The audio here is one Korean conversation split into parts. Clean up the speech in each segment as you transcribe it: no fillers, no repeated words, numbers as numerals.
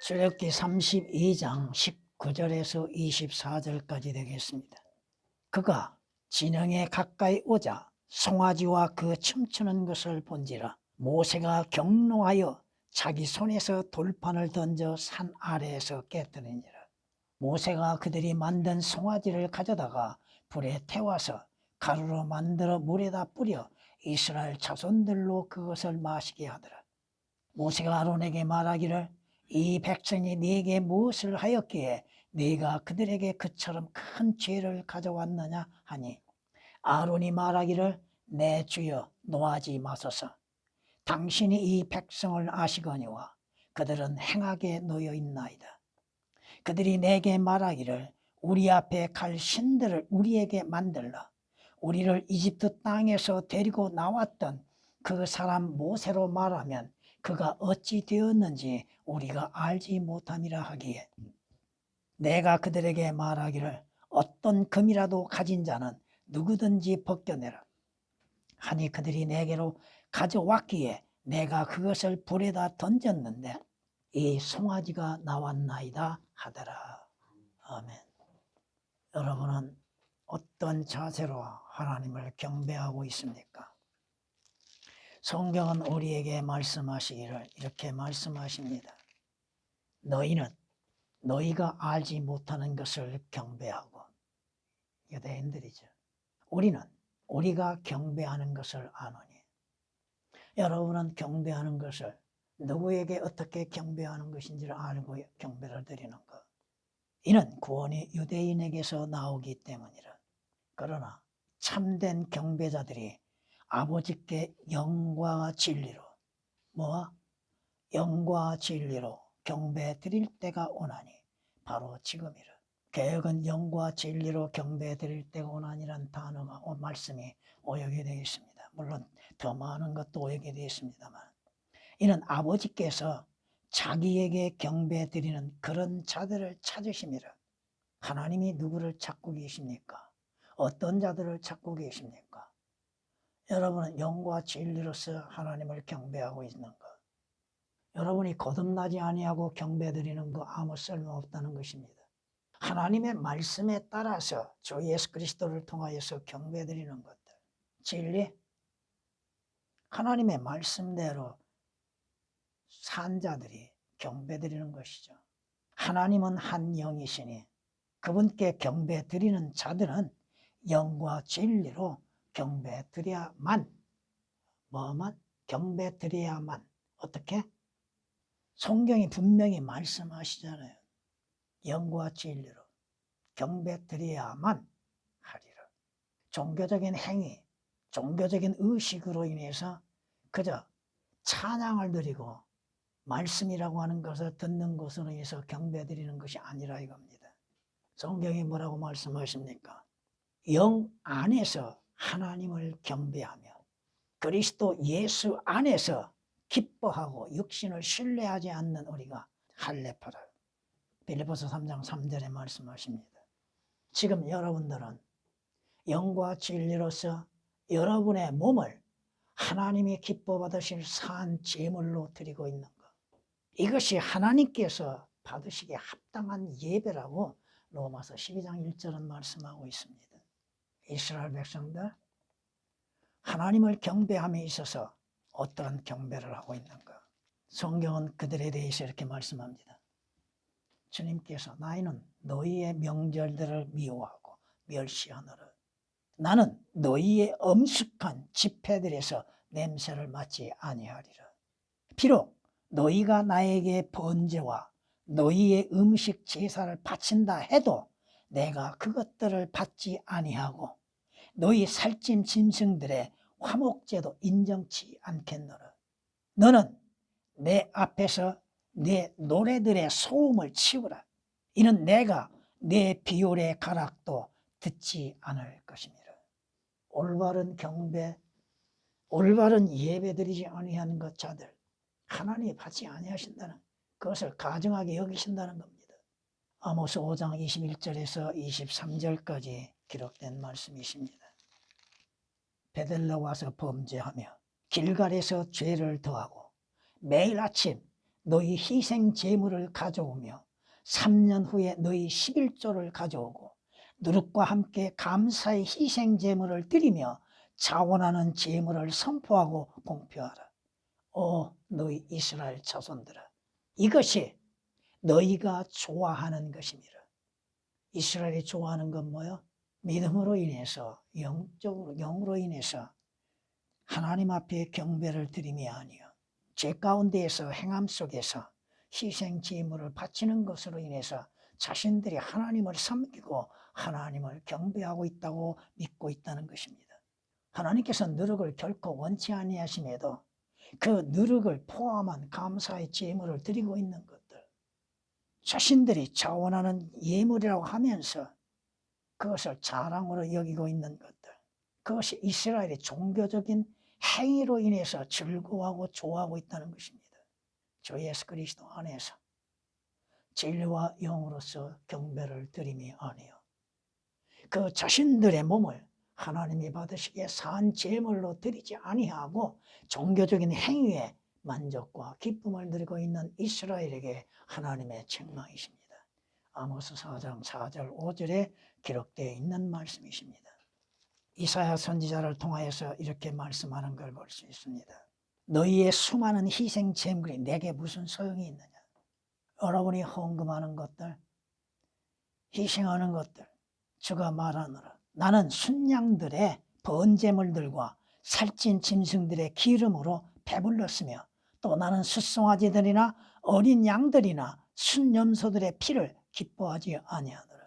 출애굽기 32장 19절에서 24절까지 되겠습니다. 그가 진영에 가까이 오자 송아지와 그 춤추는 것을 본지라. 모세가 경노하여 자기 손에서 돌판을 던져 산 아래에서 깨뜨리니라. 모세가 그들이 만든 송아지를 가져다가 불에 태워서 가루로 만들어 물에다 뿌려 이스라엘 자손들로 그것을 마시게 하더라. 모세가 아론에게 말하기를 이 백성이 네게 무엇을 하였기에 네가 그들에게 그처럼 큰 죄를 가져왔느냐 하니 아론이 말하기를 내 주여 노하지 마소서. 당신이 이 백성을 아시거니와 그들은 행악에 놓여 있나이다. 그들이 내게 말하기를 우리 앞에 갈 신들을 우리에게 만들라. 우리를 이집트 땅에서 데리고 나왔던 그 사람 모세로 말하면 그가 어찌 되었는지 우리가 알지 못함이라 하기에 내가 그들에게 말하기를 어떤 금이라도 가진 자는 누구든지 벗겨내라 하니 그들이 내게로 가져왔기에 내가 그것을 불에다 던졌는데 이 송아지가 나왔나이다 하더라. 아멘. 여러분은 어떤 자세로 하나님을 경배하고 있습니까? 성경은 우리에게 말씀하시기를 이렇게 말씀하십니다. 너희는 너희가 알지 못하는 것을 경배하고, 유대인들이죠. 우리는 우리가 경배하는 것을 아노니. 여러분은 경배하는 것을 누구에게 어떻게 경배하는 것인지를 알고 경배를 드리는 것. 이는 구원이 유대인에게서 나오기 때문이라. 그러나 참된 경배자들이 아버지께 영과 진리로 영과 진리로 경배 드릴 때가 오나니 바로 지금이라. 개혁은 영과 진리로 경배 드릴 때가 오나니란 단어가 말씀이 오역이 되어 있습니다. 물론 더 많은 것도 오역이 되어 있습니다만 이는 아버지께서 자기에게 경배 드리는 그런 자들을 찾으심이라. 하나님이 누구를 찾고 계십니까? 어떤 자들을 찾고 계십니까? 여러분은 영과 진리로서 하나님을 경배하고 있는 것. 여러분이 거듭나지 아니하고 경배드리는 거 아무 쓸모없다는 것입니다. 하나님의 말씀에 따라서 주 예수 그리스도를 통하여서 경배드리는 것들. 진리, 하나님의 말씀대로 산 자들이 경배드리는 것이죠. 하나님은 한 영이시니 그분께 경배드리는 자들은 영과 진리로 경배드려야만, 경배드려야만. 어떻게? 성경이 분명히 말씀하시잖아요. 영과 진리로 경배드려야만 하리라. 종교적인 행위, 종교적인 의식으로 인해서 그저 찬양을 드리고 말씀이라고 하는 것을 듣는 것으로 인해서 경배드리는 것이 아니라 이겁니다. 성경이 뭐라고 말씀하십니까? 영 안에서 하나님을 경배하며 그리스도 예수 안에서 기뻐하고 육신을 신뢰하지 않는 우리가 할례파라. 빌립보서 3장 3절에 말씀하십니다. 지금 여러분들은 영과 진리로서 여러분의 몸을 하나님이 기뻐 받으실 산 제물로 드리고 있는 것. 이것이 하나님께서 받으시기에 합당한 예배라고 로마서 12장 1절은 말씀하고 있습니다. 이스라엘 백성들, 하나님을 경배함에 있어서 어떠한 경배를 하고 있는가? 성경은 그들에 대해서 이렇게 말씀합니다. 주님께서 너희는 너희의 명절들을 미워하고 멸시하노라. 나는 너희의 엄숙한 집회들에서 냄새를 맡지 아니하리라. 비록 너희가 나에게 번제와 너희의 음식 제사를 바친다 해도 내가 그것들을 받지 아니하고 너희 살찐 짐승들의 화목제도 인정치 않겠노라. 너는 내 앞에서 내 노래들의 소음을 치우라. 이는 내가 내 비올의 가락도 듣지 않을 것이니라. 올바른 경배, 올바른 예배드리지 아니하는 것 자들 하나님이 받지 아니하신다는 그것을 가증하게 여기신다는 겁니다. 아모스 5장 21절에서 23절까지 기록된 말씀이십니다. 베들로 와서 범죄하며 길갈에서 죄를 더하고 매일 아침 너희 희생 제물을 가져오며 3년 후에 너희 11조를 가져오고 누룩과 함께 감사의 희생 제물을 드리며 자원하는 제물을 선포하고 공표하라. 오 너희 이스라엘 자손들아, 이것이 너희가 좋아하는 것이니라. 이스라엘이 좋아하는 건 뭐요? 믿음으로 인해서, 영으로 인해서 하나님 앞에 경배를 드림이 아니요 죄 가운데에서 행함 속에서 희생 제물을 바치는 것으로 인해서 자신들이 하나님을 섬기고 하나님을 경배하고 있다고 믿고 있다는 것입니다. 하나님께서 누룩을 결코 원치 아니하심에도 그 누룩을 포함한 감사의 제물을 드리고 있는 것들, 자신들이 자원하는 예물이라고 하면서 그것을 자랑으로 여기고 있는 것들, 그것이 이스라엘의 종교적인 행위로 인해서 즐거워하고 좋아하고 있다는 것입니다. 주 예수 그리스도 안에서 진리와 영으로서 경배를 드림이 아니요 그 자신들의 몸을 하나님이 받으시기에 산 제물로 드리지 아니하고 종교적인 행위에 만족과 기쁨을 누리고 있는 이스라엘에게 하나님의 책망이십니다. 아모스 4장 4절 5절에 기록되어 있는 말씀이십니다. 이사야 선지자를 통하여서 이렇게 말씀하는 걸 볼 수 있습니다. 너희의 수많은 희생 제물이 내게 무슨 소용이 있느냐. 여러분이 헌금하는 것들, 희생하는 것들, 주가 말하노라. 나는 순양들의 번제물들과 살찐 짐승들의 기름으로 배불렀으며 또 나는 숫송아지들이나 어린 양들이나 순염소들의 피를 기뻐하지 아니하노라.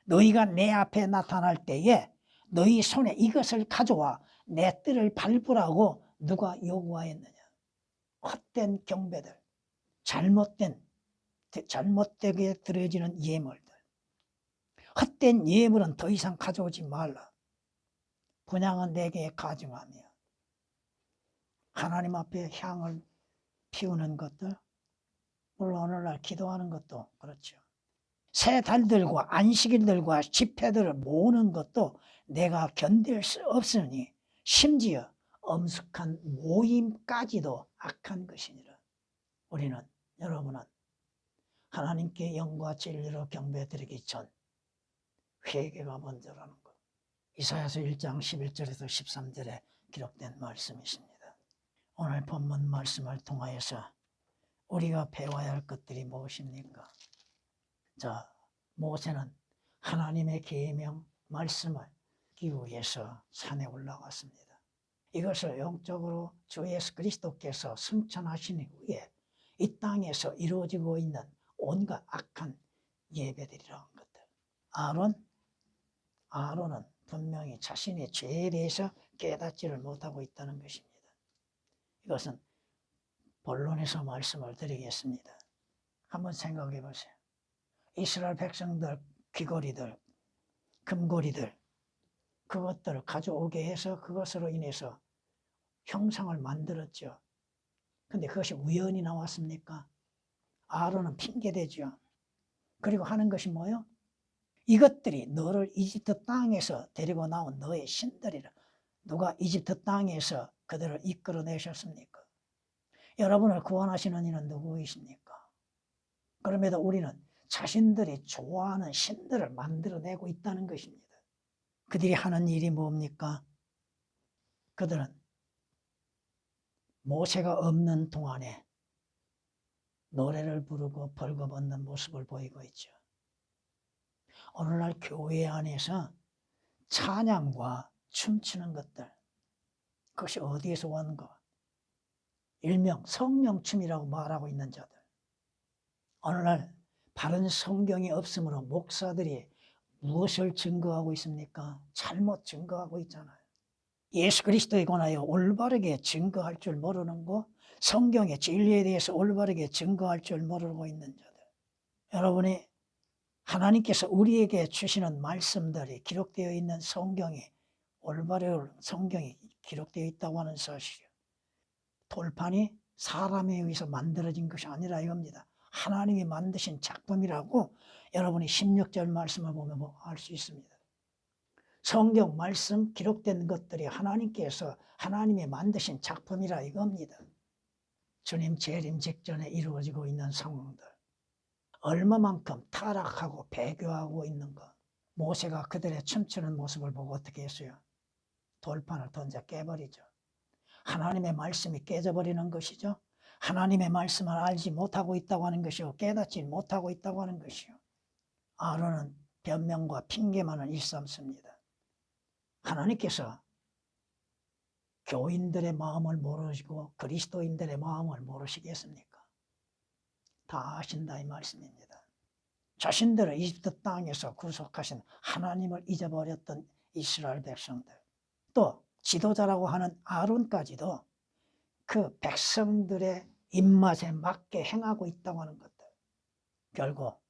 너희가 내 앞에 나타날 때에 너희 손에 이것을 가져와 내 뜰을 밟으라고 누가 요구하였느냐. 헛된 경배들, 잘못되게 드려지는 예물들, 헛된 예물은 더 이상 가져오지 말라. 분향은 내게 가증하며 하나님 앞에 향을 피우는 것들, 물론 오늘날 기도하는 것도 그렇죠. 새 달들과 안식일들과 집회들을 모으는 것도 내가 견딜 수 없으니 심지어 엄숙한 모임까지도 악한 것이니라. 우리는, 여러분은 하나님께 영과 진리로 경배드리기 전 회개가 먼저라는 것. 이사야서 1장 11절에서 13절에 기록된 말씀이십니다. 오늘 본문 말씀을 통하여서 우리가 배워야 할 것들이 무엇입니까? 자, 모세는 하나님의 계명 말씀을 듣기 위해서 산에 올라갔습니다. 이것을 영적으로 주 예수 그리스도께서 승천하신 후에 이 땅에서 이루어지고 있는 온갖 악한 예배들이라는 것들. 아론은 분명히 자신의 죄에 대해서 깨닫지를 못하고 있다는 것입니다. 이것은 본론에서 말씀을 드리겠습니다. 한번 생각해 보세요. 이스라엘 백성들 귀걸이들, 금고리들, 그것들을 가져오게 해서 그것으로 인해서 형상을 만들었죠. 근데 그것이 우연히 나왔습니까? 아론은 핑계대죠. 그리고 하는 것이 뭐예요? 이것들이 너를 이집트 땅에서 데리고 나온 너의 신들이라. 누가 이집트 땅에서 그들을 이끌어내셨습니까? 여러분을 구원하시는 이는 누구이십니까? 그럼에도 우리는 자신들이 좋아하는 신들을 만들어내고 있다는 것입니다. 그들이 하는 일이 뭡니까? 그들은 모세가 없는 동안에 노래를 부르고 벌거벗는 모습을 보이고 있죠. 오늘날 교회 안에서 찬양과 춤추는 것들, 그것이 어디에서 왔는가? 일명 성령춤이라고 말하고 있는 자들. 오늘날 바른 성경이 없으므로 목사들이 무엇을 증거하고 있습니까? 잘못 증거하고 있잖아요. 예수 그리스도에 관하여 올바르게 증거할 줄 모르는 거, 성경의 진리에 대해서 올바르게 증거할 줄 모르고 있는 자들. 여러분이 하나님께서 우리에게 주시는 말씀들이 기록되어 있는 성경이 올바른 성경이 기록되어 있다고 하는 사실이요. 돌판이 사람에 의해서 만들어진 것이 아니라 이겁니다. 하나님이 만드신 작품이라고 여러분이 16절 말씀을 보면 알 수 있습니다. 성경 말씀 기록된 것들이 하나님께서 하나님이 만드신 작품이라 이겁니다. 주님 재림 직전에 이루어지고 있는 상황들, 얼마만큼 타락하고 배교하고 있는가. 모세가 그들의 춤추는 모습을 보고 어떻게 했어요? 돌판을 던져 깨버리죠. 하나님의 말씀이 깨져버리는 것이죠. 하나님의 말씀을 알지 못하고 있다고 하는 것이요, 깨닫지 못하고 있다고 하는 것이요. 아론은 변명과 핑계만을 일삼습니다. 하나님께서 교인들의 마음을 모르시고 그리스도인들의 마음을 모르시겠습니까? 다 아신다 이 말씀입니다. 자신들을 이집트 땅에서 구속하신 하나님을 잊어버렸던 이스라엘 백성들, 또 지도자라고 하는 아론까지도 그 백성들의 입맛에 맞게 행하고 있다고 하는 것들, 결국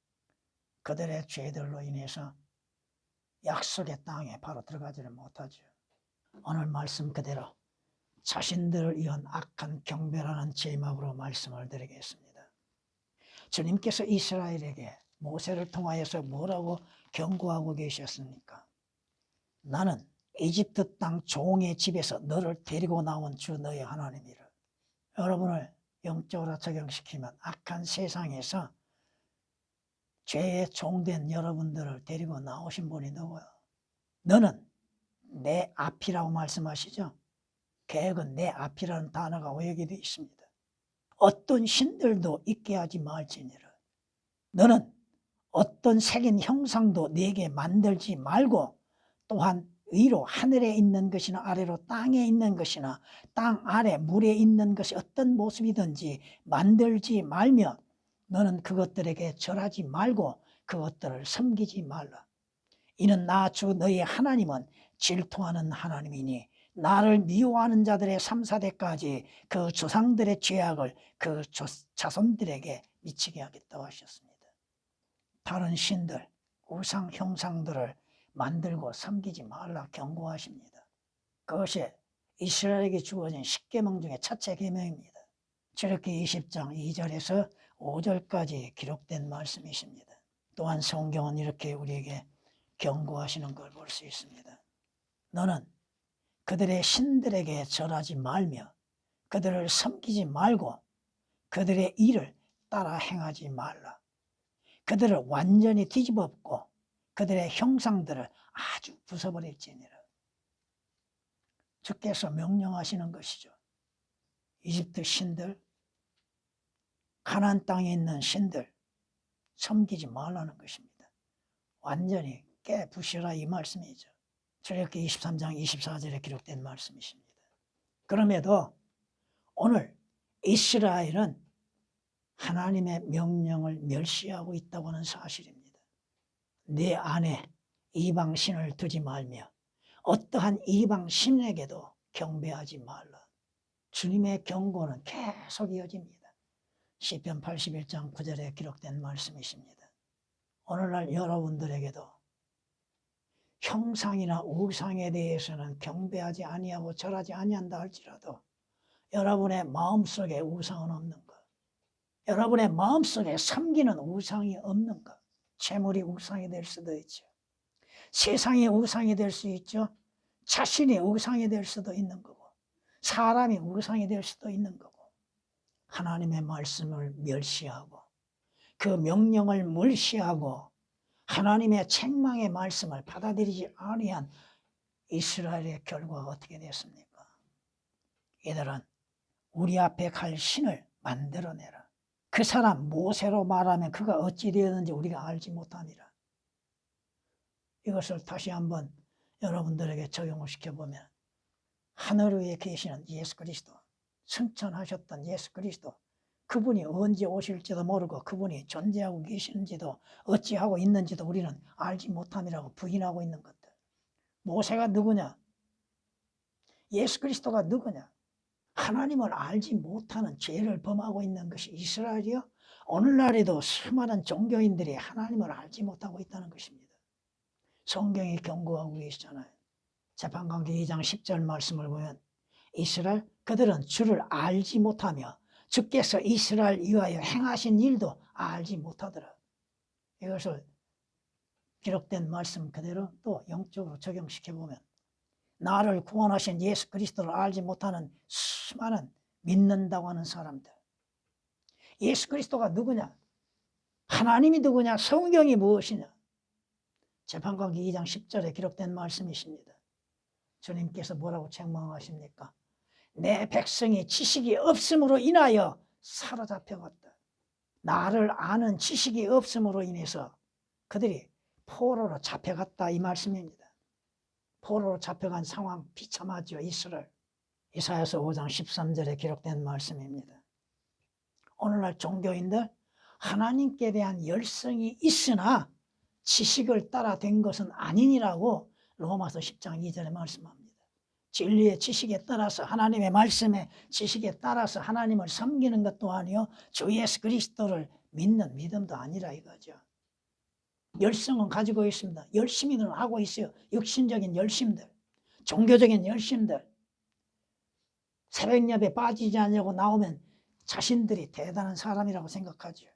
그들의 죄들로 인해서 약속의 땅에 바로 들어가지를 못하죠. 오늘 말씀 그대로 자신들을 위한 악한 경배라는 제목으로 말씀을 드리겠습니다. 주님께서 이스라엘에게 모세를 통하여서 뭐라고 경고하고 계셨습니까? 나는 이집트 땅 종의 집에서 너를 데리고 나온 주 너의 하나님이라. 여러분을 영적으로 적용시키면 악한 세상에서 죄의 종된 여러분들을 데리고 나오신 분이 누구야? 너는 내 앞이라고 말씀하시죠? 계획은 내 앞이라는 단어가 오역이 되어 있습니다. 어떤 신들도 있게 하지 말지니라. 너는 어떤 새긴 형상도 네게 만들지 말고, 또한 위로 하늘에 있는 것이나 아래로 땅에 있는 것이나 땅 아래 물에 있는 것이 어떤 모습이든지 만들지 말며 너는 그것들에게 절하지 말고 그것들을 섬기지 말라. 이는 나 주 너희 하나님은 질투하는 하나님이니 나를 미워하는 자들의 3,4대까지 그 조상들의 죄악을 그 자손들에게 미치게 하겠다고 하셨습니다. 다른 신들, 우상 형상들을 만들고 섬기지 말라 경고하십니다. 그것이 이스라엘에게 주어진 10계명 중에 첫째 계명입니다. 출애굽기 20장 2절에서 5절까지 기록된 말씀이십니다. 또한 성경은 이렇게 우리에게 경고하시는 걸 볼 수 있습니다. 너는 그들의 신들에게 절하지 말며 그들을 섬기지 말고 그들의 일을 따라 행하지 말라. 그들을 완전히 뒤집어엎고 그들의 형상들을 아주 부숴버릴지니라. 주께서 명령하시는 것이죠. 이집트 신들, 가나안 땅에 있는 신들 섬기지 말라는 것입니다. 완전히 깨부시라 이 말씀이죠. 출애굽기 23장 24절에 기록된 말씀이십니다. 그럼에도 오늘 이스라엘은 하나님의 명령을 멸시하고 있다고 하는 사실입니다. 내 안에 이방신을 두지 말며 어떠한 이방신에게도 경배하지 말라. 주님의 경고는 계속 이어집니다. 시편 81장 9절에 기록된 말씀이십니다. 오늘날 여러분들에게도 형상이나 우상에 대해서는 경배하지 아니하고 절하지 아니한다 할지라도 여러분의 마음속에 우상은 없는가? 여러분의 마음속에 섬기는 우상이 없는가? 재물이 우상이 될 수도 있죠. 세상이 우상이 될 수 있죠. 자신이 우상이 될 수도 있는 거고 사람이 우상이 될 수도 있는 거고 하나님의 말씀을 멸시하고 그 명령을 무시하고 하나님의 책망의 말씀을 받아들이지 아니한 이스라엘의 결과가 어떻게 됐습니까? 이들은 우리 앞에 갈 신을 만들어내라. 그 사람 모세로 말하면 그가 어찌 되었는지 우리가 알지 못하니라. 이것을 다시 한번 여러분들에게 적용을 시켜보면 하늘 위에 계시는 예수 그리스도, 승천하셨던 예수 그리스도, 그분이 언제 오실지도 모르고 그분이 존재하고 계시는지도 어찌하고 있는지도 우리는 알지 못함이라고 부인하고 있는 것들. 모세가 누구냐? 예수 그리스도가 누구냐? 하나님을 알지 못하는 죄를 범하고 있는 것이 이스라엘이요? 오늘날에도 수많은 종교인들이 하나님을 알지 못하고 있다는 것입니다. 성경이 경고하고 계시잖아요. 재판관계 2장 10절 말씀을 보면 이스라엘 그들은 주를 알지 못하며 주께서 이스라엘 위하여 행하신 일도 알지 못하더라. 이것을 기록된 말씀 그대로 또 영적으로 적용시켜보면 나를 구원하신 예수 그리스도를 알지 못하는 수많은 믿는다고 하는 사람들, 예수 그리스도가 누구냐? 하나님이 누구냐? 성경이 무엇이냐? 재판관기 2장 10절에 기록된 말씀이십니다. 주님께서 뭐라고 책망하십니까? 내 백성이 지식이 없음으로 인하여 사로잡혀갔다. 나를 아는 지식이 없음으로 인해서 그들이 포로로 잡혀갔다 이 말씀입니다. 포로로 잡혀간 상황 비참하죠. 이스라엘. 이사야서 5장 13절에 기록된 말씀입니다. 오늘날 종교인들 하나님께 대한 열성이 있으나 지식을 따라 된 것은 아니니라고 로마서 10장 2절에 말씀합니다. 진리의 지식에 따라서 하나님의 말씀의 지식에 따라서 하나님을 섬기는 것도 아니요 주 예수 그리스도를 믿는 믿음도 아니라 이거죠. 열성은 가지고 있습니다. 열심히는 하고 있어요. 육신적인 열심들, 종교적인 열심들. 새벽 예배 빠지지 않으려고 나오면 자신들이 대단한 사람이라고 생각하죠.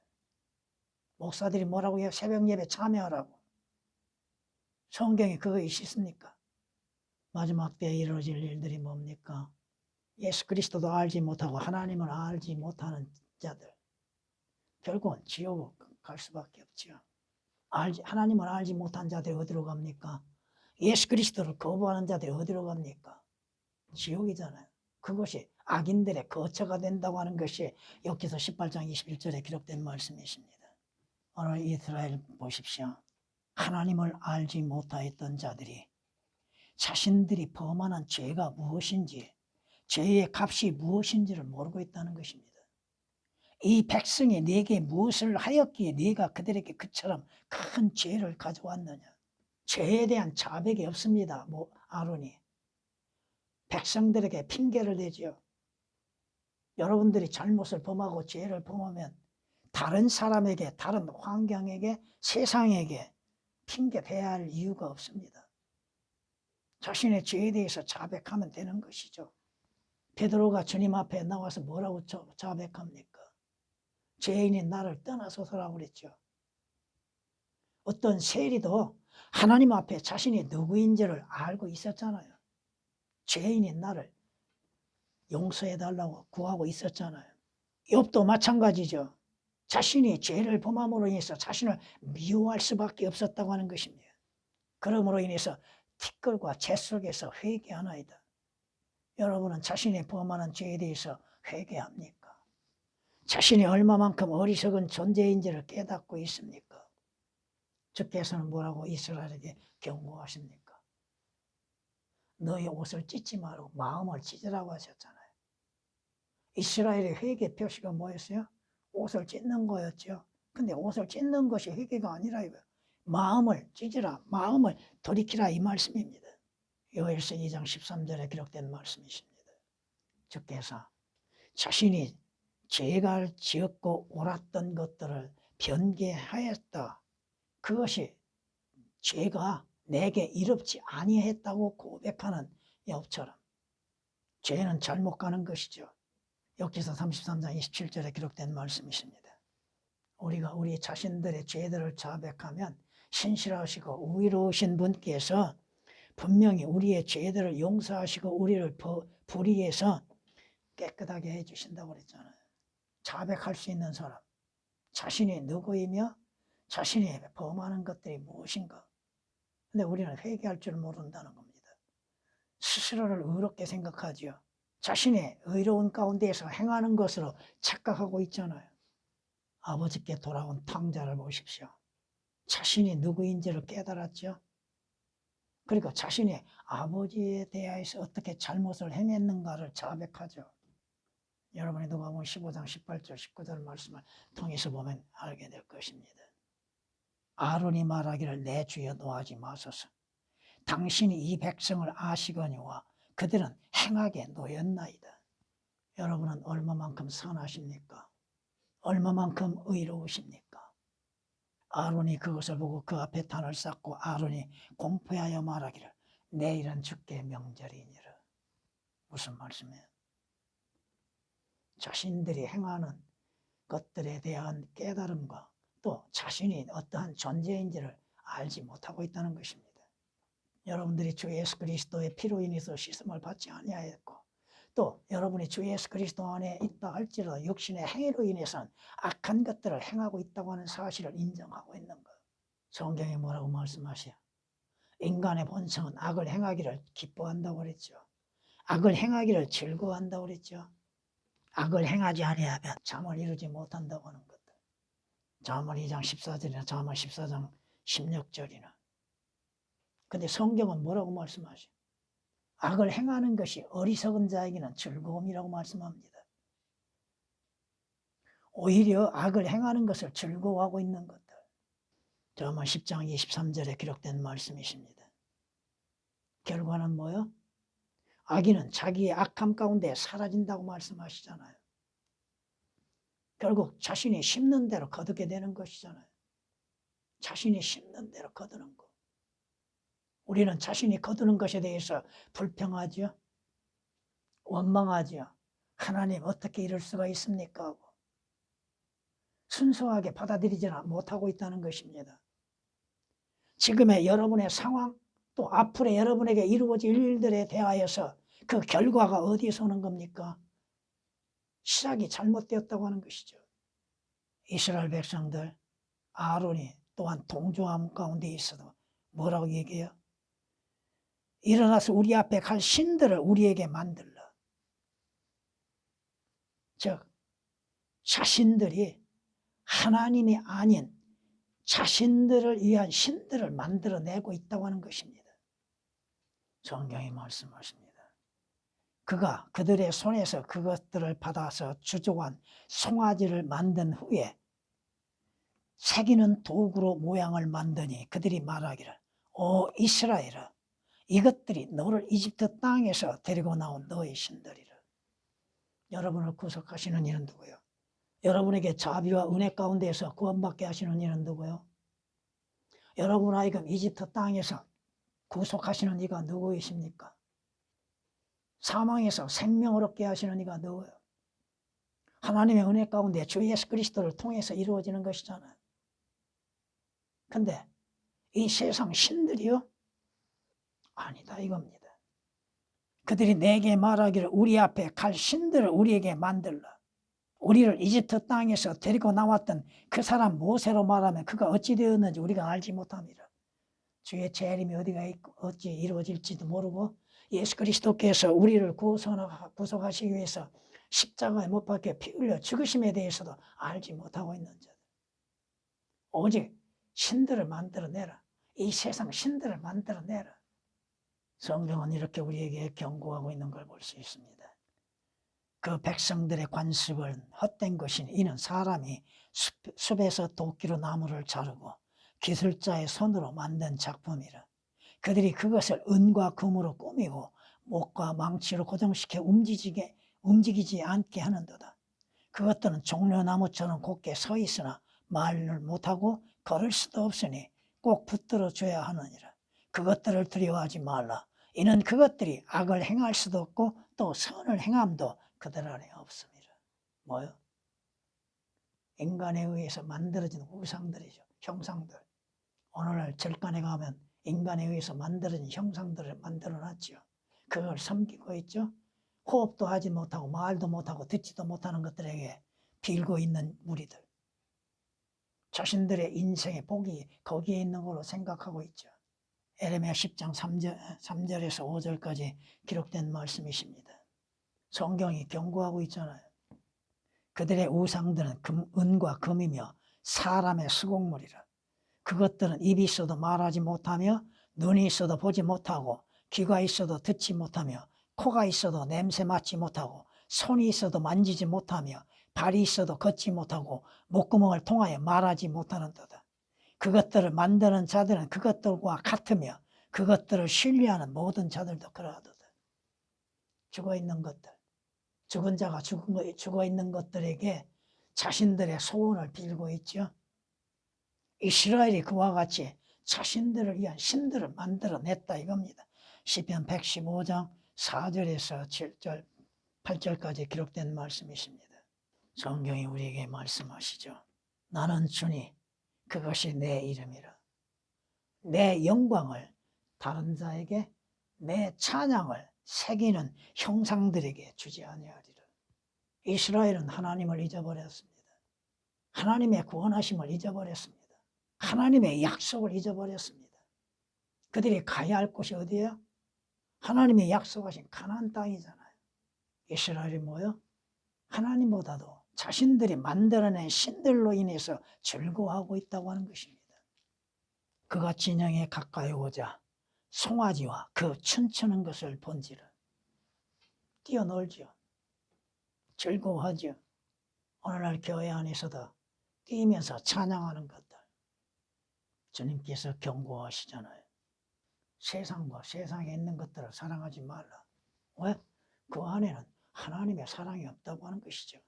목사들이 뭐라고 해요? 새벽 예배 참여하라고. 성경에 그거 있습니까? 마지막 때에 이루어질 일들이 뭡니까? 예수 그리스도도 알지 못하고 하나님을 알지 못하는 자들. 결국은 지옥 갈 수밖에 없죠. 하나님을 알지 못한 자들이 어디로 갑니까? 예수 그리스도를 거부하는 자들이 어디로 갑니까? 지옥이잖아요. 그것이 악인들의 거처가 된다고 하는 것이 욥기서 18장 21절에 기록된 말씀이십니다. 오늘 이스라엘 보십시오. 하나님을 알지 못하였던 자들이 자신들이 범한 죄가 무엇인지, 죄의 값이 무엇인지를 모르고 있다는 것입니다. 이 백성이 네게 무엇을 하였기에 네가 그들에게 그처럼 큰 죄를 가져왔느냐. 죄에 대한 자백이 없습니다. 아론이. 백성들에게 핑계를 대지요. 여러분들이 잘못을 범하고 죄를 범하면 다른 사람에게, 다른 환경에게, 세상에게 핑계 대야 할 이유가 없습니다. 자신의 죄에 대해서 자백하면 되는 것이죠. 베드로가 주님 앞에 나와서 뭐라고 자백합니까? 죄인인 나를 떠나소서라고 그랬죠. 어떤 세리도 하나님 앞에 자신이 누구인지를 알고 있었잖아요. 죄인인 나를 용서해달라고 구하고 있었잖아요. 욥도 마찬가지죠. 자신이 죄를 범함으로 인해서 자신을 미워할 수밖에 없었다고 하는 것입니다. 그러므로 인해서 티끌과 재 속에서 회개하나이다. 여러분은 자신이 범하는 죄에 대해서 회개합니까? 자신이 얼마만큼 어리석은 존재인지를 깨닫고 있습니까? 주께서는 뭐라고 이스라엘에게 경고하십니까? 너의 옷을 찢지 말고 마음을 찢으라고 하셨잖아요. 이스라엘의 회개 표시가 뭐였어요? 옷을 찢는 거였죠. 근데 옷을 찢는 것이 회개가 아니라 이거예요. 마음을 찢으라, 마음을 돌이키라 이 말씀입니다. 요엘서 2장 13절에 기록된 말씀이십니다. 주께서 자신이 죄가 지었고 옳았던 것들을 변개하였다. 그것이 죄가 내게 이롭지 아니했다고 고백하는 욥처럼 죄는 잘못 가는 것이죠. 욥기서 33장 27절에 기록된 말씀이십니다. 우리가 우리 자신들의 죄들을 자백하면 신실하시고 의로우신 분께서 분명히 우리의 죄들을 용서하시고 우리를 불의해서 깨끗하게 해주신다고 그랬잖아요. 자백할 수 있는 사람, 자신이 누구이며 자신이 범하는 것들이 무엇인가. 근데 우리는 회개할 줄 모른다는 겁니다. 스스로를 의롭게 생각하죠. 자신의 의로운 가운데에서 행하는 것으로 착각하고 있잖아요. 아버지께 돌아온 탕자를 보십시오. 자신이 누구인지를 깨달았죠. 그리고 자신이 아버지에 대하여서 어떻게 잘못을 행했는가를 자백하죠. 여러분이 누가복음 15장 18절 19절 말씀을 통해서 보면 알게 될 것입니다. 아론이 말하기를 내 주여 노하지 마소서. 당신이 이 백성을 아시거니와 그들은 행하게 놓였나이다. 여러분은 얼마만큼 선하십니까? 얼마만큼 의로우십니까? 아론이 그것을 보고 그 앞에 단을 쌓고 아론이 공포하여 말하기를 내일은 주께 명절이니라. 무슨 말씀이에요? 자신들이 행하는 것들에 대한 깨달음과 또 자신이 어떠한 존재인지를 알지 못하고 있다는 것입니다. 여러분들이 주 예수 그리스도의 피로 인해서 씻음을 받지 아니하였고 또 여러분이 주 예수 그리스도 안에 있다 할지라도 육신의 행위로 인해서는 악한 것들을 행하고 있다고 하는 사실을 인정하고 있는 것. 성경이 뭐라고 말씀하셔요? 인간의 본성은 악을 행하기를 기뻐한다고 그랬죠. 악을 행하기를 즐거워한다고 그랬죠. 악을 행하지 아니하면 잠을 이루지 못한다고 하는 것들. 잠언 2장 14절이나 잠언 14장 16절이나. 근데 성경은 뭐라고 말씀하셔요? 악을 행하는 것이 어리석은 자에게는 즐거움이라고 말씀합니다. 오히려 악을 행하는 것을 즐거워하고 있는 것들. 잠언 10장 23절에 기록된 말씀이십니다. 결과는 뭐요? 악인은 자기의 악함 가운데 사라진다고 말씀하시잖아요. 결국 자신이 심는 대로 거두게 되는 것이잖아요. 자신이 심는 대로 거두는 거. 우리는 자신이 거두는 것에 대해서 불평하죠. 원망하죠. 하나님 어떻게 이럴 수가 있습니까? 하고 순수하게 받아들이지 못하고 있다는 것입니다. 지금의 여러분의 상황, 또 앞으로 여러분에게 이루어질 일들에 대하여서 그 결과가 어디에서 오는 겁니까? 시작이 잘못되었다고 하는 것이죠. 이스라엘 백성들, 아론이 또한 동조함 가운데 있어도 뭐라고 얘기해요? 일어나서 우리 앞에 갈 신들을 우리에게 만들라. 즉 자신들이 하나님이 아닌 자신들을 위한 신들을 만들어내고 있다고 하는 것입니다. 성경이 말씀하십니다. 그가 그들의 손에서 그것들을 받아서 주조한 송아지를 만든 후에 새기는 도구로 모양을 만드니 그들이 말하기를 오 이스라엘아 이것들이 너를 이집트 땅에서 데리고 나온 너의 신들이라. 여러분을 구속하시는 이는 누구요? 여러분에게 자비와 은혜 가운데에서 구원받게 하시는 이는 누구요? 여러분 하여금 이집트 땅에서 구속하시는 이가 누구이십니까? 사망에서 생명을 얻게 하시는 이가 누구요? 하나님의 은혜 가운데 주 예수 그리스도를 통해서 이루어지는 것이잖아요. 근데 이 세상 신들이요? 아니다 이겁니다. 그들이 내게 말하기를 우리 앞에 갈 신들을 우리에게 만들라. 우리를 이집트 땅에서 데리고 나왔던 그 사람 모세로 말하면 그가 어찌 되었는지 우리가 알지 못합니다. 주의 재림이 어디가 있고 어찌 이루어질지도 모르고 예수 그리스도께서 우리를 구속하시기 위해서 십자가에 못 박혀 피 흘려 죽으심에 대해서도 알지 못하고 있는 자들. 오직 신들을 만들어내라. 이 세상 신들을 만들어내라. 성경은 이렇게 우리에게 경고하고 있는 걸 볼 수 있습니다. 그 백성들의 관습은 헛된 것이니 이는 사람이 숲에서 도끼로 나무를 자르고 기술자의 손으로 만든 작품이라. 그들이 그것을 은과 금으로 꾸미고 목과 망치로 고정시켜 움직이지 않게 하는도다. 그것들은 종려나무처럼 곧게 서 있으나 말을 못하고 걸을 수도 없으니 꼭 붙들어 줘야 하느니라. 그것들을 두려워하지 말라. 이는 그것들이 악을 행할 수도 없고 또 선을 행함도 그들 안에 없습니다. 뭐요? 인간에 의해서 만들어진 우상들이죠. 형상들. 오늘날 절간에 가면 인간에 의해서 만들어진 형상들을 만들어놨죠. 그걸 섬기고 있죠. 호흡도 하지 못하고 말도 못하고 듣지도 못하는 것들에게 빌고 있는 무리들. 자신들의 인생의 복이 거기에 있는 걸로 생각하고 있죠. 에레미야 10장 3절에서 5절까지 기록된 말씀이십니다. 성경이 경고하고 있잖아요. 그들의 우상들은 은과 금이며 사람의 수공물이라. 그것들은 입이 있어도 말하지 못하며 눈이 있어도 보지 못하고 귀가 있어도 듣지 못하며 코가 있어도 냄새 맡지 못하고 손이 있어도 만지지 못하며 발이 있어도 걷지 못하고 목구멍을 통하여 말하지 못하는도다. 그것들을 만드는 자들은 그것들과 같으며 그것들을 신뢰하는 모든 자들도 그러하도다. 죽어있는 것들, 죽은 자가 죽어있는 것들에게 자신들의 소원을 빌고 있죠. 이스라엘이 그와 같이 자신들을 위한 신들을 만들어냈다 이겁니다. 시편 115장 4절에서 7절, 8절까지 기록된 말씀이십니다. 성경이 우리에게 말씀하시죠. 나는 주니 그것이 내 이름이라. 내 영광을 다른 자에게 내 찬양을 새기는 형상들에게 주지 아니하리라. 이스라엘은 하나님을 잊어버렸습니다. 하나님의 구원하심을 잊어버렸습니다. 하나님의 약속을 잊어버렸습니다. 그들이 가야 할 곳이 어디예요? 하나님의 약속하신 가나안 땅이잖아요. 이스라엘이 뭐예요? 하나님보다도 자신들이 만들어낸 신들로 인해서 즐거워하고 있다고 하는 것입니다. 그가 진영에 가까이 오자 송아지와 그 춤추는 것을 본지를 뛰어놀죠. 즐거워하죠. 오늘날 교회 안에서도 뛰면서 찬양하는 것들 주님께서 경고하시잖아요. 세상과 세상에 있는 것들을 사랑하지 말라. 왜? 그 안에는 하나님의 사랑이 없다고 하는 것이죠.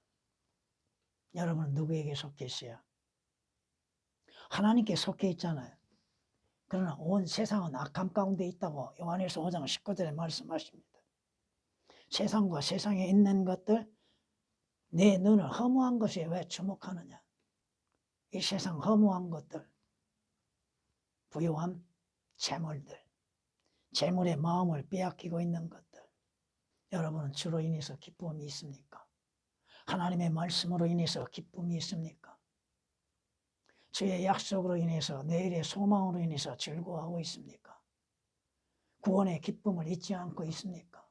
여러분은 누구에게 속해 있어요? 하나님께 속해 있잖아요. 그러나 온 세상은 악함 가운데 있다고 요한일서 5장 19절에 말씀하십니다. 세상과 세상에 있는 것들, 내 눈을 허무한 것에 왜 주목하느냐? 이 세상 허무한 것들, 부유함, 재물들, 재물의 마음을 빼앗기고 있는 것들, 여러분은 주로 인해서 기쁨이 있습니까? 하나님의 말씀으로 인해서 기쁨이 있습니까? 주의 약속으로 인해서 내일의 소망으로 인해서 즐거워하고 있습니까? 구원의 기쁨을 잊지 않고 있습니까?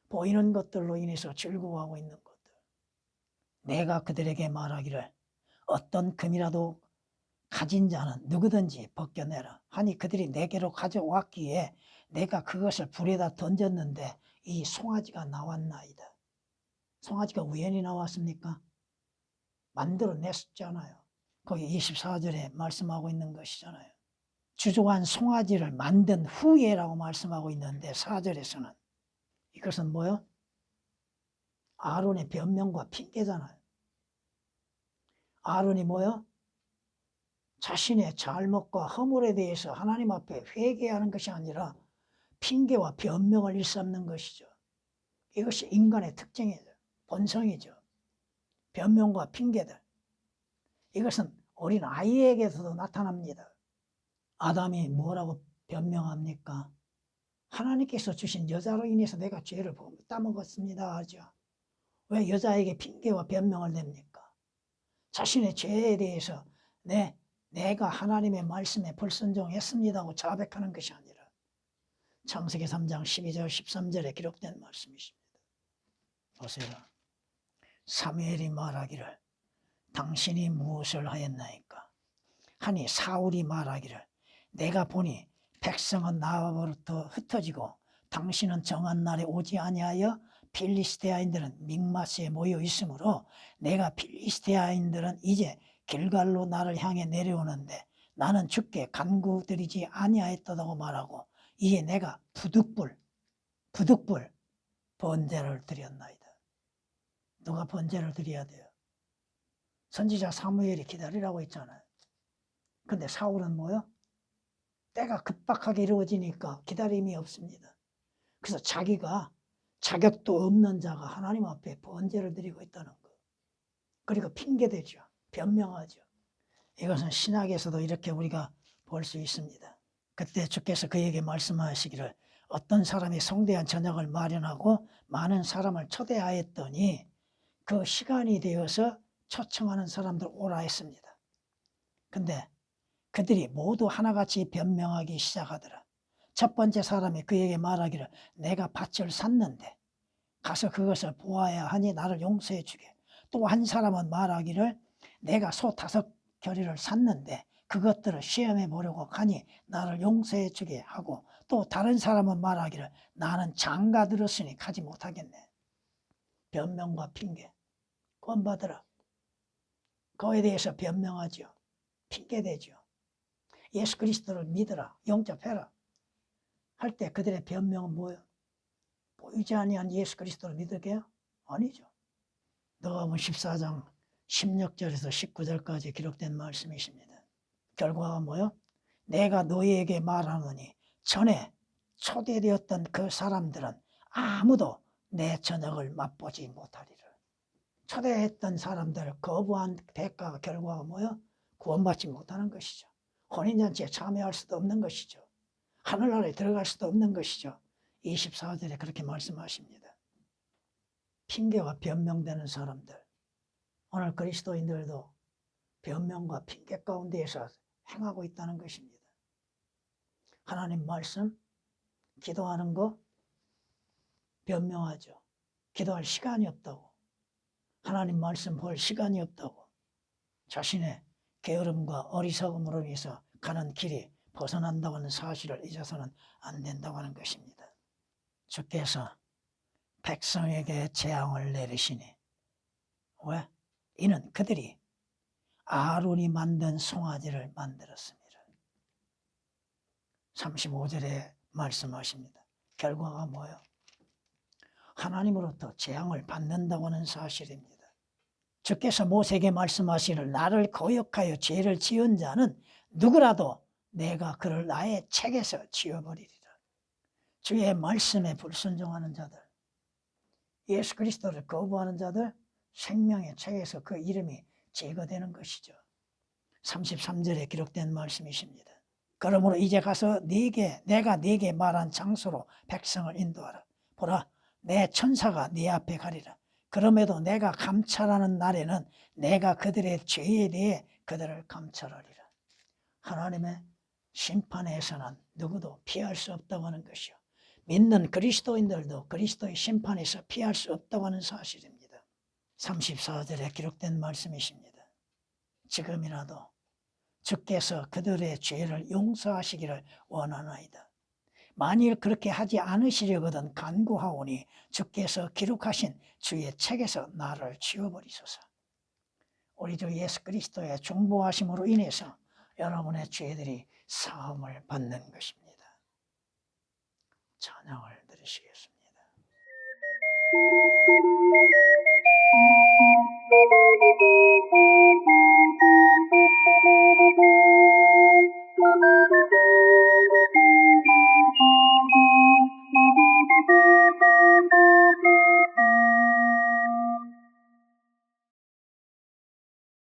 보이는 것들로 인해서 즐거워하고 있는 것들. 내가 그들에게 말하기를 어떤 금이라도 가진 자는 누구든지 벗겨내라 하니 그들이 내게로 가져왔기에 내가 그것을 불에다 던졌는데 이 송아지가 나왔나이다. 송아지가 우연히 나왔습니까? 만들어냈잖아요. 거기 24절에 말씀하고 있는 것이잖아요. 주조한 송아지를 만든 후에라고 말씀하고 있는데 4절에서는 이것은 뭐요? 아론의 변명과 핑계잖아요. 아론이 뭐요? 자신의 잘못과 허물에 대해서 하나님 앞에 회개하는 것이 아니라 핑계와 변명을 일삼는 것이죠. 이것이 인간의 특징이죠. 본성이죠. 변명과 핑계들. 이것은 어린 아이에게서도 나타납니다. 아담이 뭐라고 변명합니까? 하나님께서 주신 여자로 인해서 내가 죄를 따먹었습니다 하죠. 왜 여자에게 핑계와 변명을 냅니까? 자신의 죄에 대해서 내가 하나님의 말씀에 불순종했습니다 하고 자백하는 것이 아니라 창세기 3장 12절 13절에 기록된 말씀이십니다. 보세요. 사무엘이 말하기를 당신이 무엇을 하였나이까? 하니 사울이 말하기를 내가 보니 백성은 나로부터 흩어지고 당신은 정한 날에 오지 아니하여 필리스테아인들은 믹마스에 모여 있으므로 내가 필리스테아인들은 이제 길갈로 나를 향해 내려오는데 나는 주께 간구드리지 아니하였다고 말하고 이에 내가 부득불 번제를 드렸나이다. 누가 번제를 드려야 돼요? 선지자 사무엘이 기다리라고 했잖아요. 근데 사울은 뭐요? 때가 급박하게 이루어지니까 기다림이 없습니다. 그래서 자기가 자격도 없는 자가 하나님 앞에 번제를 드리고 있다는 거. 그리고 핑계대죠. 변명하죠. 이것은 신약에서도 이렇게 우리가 볼 수 있습니다. 그때 주께서 그에게 말씀하시기를 어떤 사람이 성대한 저녁을 마련하고 많은 사람을 초대하였더니 그 시간이 되어서 초청하는 사람들 오라 했습니다. 근데 그들이 모두 하나같이 변명하기 시작하더라. 첫 번째 사람이 그에게 말하기를 내가 밭을 샀는데 가서 그것을 보아야 하니 나를 용서해 주게. 또 한 사람은 말하기를 내가 소 5겨리를 샀는데 그것들을 시험해 보려고 가니 나를 용서해 주게 하고 또 다른 사람은 말하기를 나는 장가 들었으니 가지 못하겠네. 변명과 핑계. 구원받으라. 그거에 대해서 변명하죠. 핑계대죠. 예수 그리스도를 믿으라. 영접해라. 할 때 그들의 변명은 뭐예요? 보이지 아니한 예수 그리스도를 믿을게요? 아니죠. 누가복음 14장 16절에서 19절까지 기록된 말씀이십니다. 결과가 뭐예요? 내가 너희에게 말하노니 전에 초대되었던 그 사람들은 아무도 내 저녁을 맛보지 못하리라. 초대했던 사람들을 거부한 대가가 결과가 뭐예요? 구원받지 못하는 것이죠. 혼인잔치에 참여할 수도 없는 것이죠. 하늘나라에 들어갈 수도 없는 것이죠. 24절에 그렇게 말씀하십니다. 핑계와 변명되는 사람들, 오늘 그리스도인들도 변명과 핑계 가운데에서 행하고 있다는 것입니다. 하나님 말씀, 기도하는 거 변명하죠. 기도할 시간이 없다고, 하나님 말씀 볼 시간이 없다고, 자신의 게으름과 어리석음으로 인해서 가는 길이 벗어난다고 하는 사실을 잊어서는 안 된다고 하는 것입니다. 주께서 백성에게 재앙을 내리시니, 왜? 이는 그들이 아론이 만든 송아지를 만들었습니다. 35절에 말씀하십니다. 결과가 뭐예요? 하나님으로부터 재앙을 받는다고 하는 사실입니다. 주께서 모세에게 말씀하시기를 나를 거역하여 죄를 지은 자는 누구라도 내가 그를 나의 책에서 지워버리리라. 주의 말씀에 불순종하는 자들, 예수 그리스도를 거부하는 자들, 생명의 책에서 그 이름이 제거되는 것이죠. 33절에 기록된 말씀이십니다. 그러므로 이제 가서 내가 네게 말한 장소로 백성을 인도하라. 보라, 내 천사가 네 앞에 가리라. 그럼에도 내가 감찰하는 날에는 내가 그들의 죄에 대해 그들을 감찰하리라. 하나님의 심판에서는 누구도 피할 수 없다고 하는 것이요, 믿는 그리스도인들도 그리스도의 심판에서 피할 수 없다고 하는 사실입니다. 34절에 기록된 말씀이십니다. 지금이라도 주께서 그들의 죄를 용서하시기를 원하나이다. 만일 그렇게 하지 않으시려거든 간구하오니 주께서 기록하신 주의 책에서 나를 지워버리소서. 우리 주 예수 그리스도의 중보하심으로 인해서 여러분의 죄들이 사함을 받는 것입니다. 찬양을 드리시겠습니다.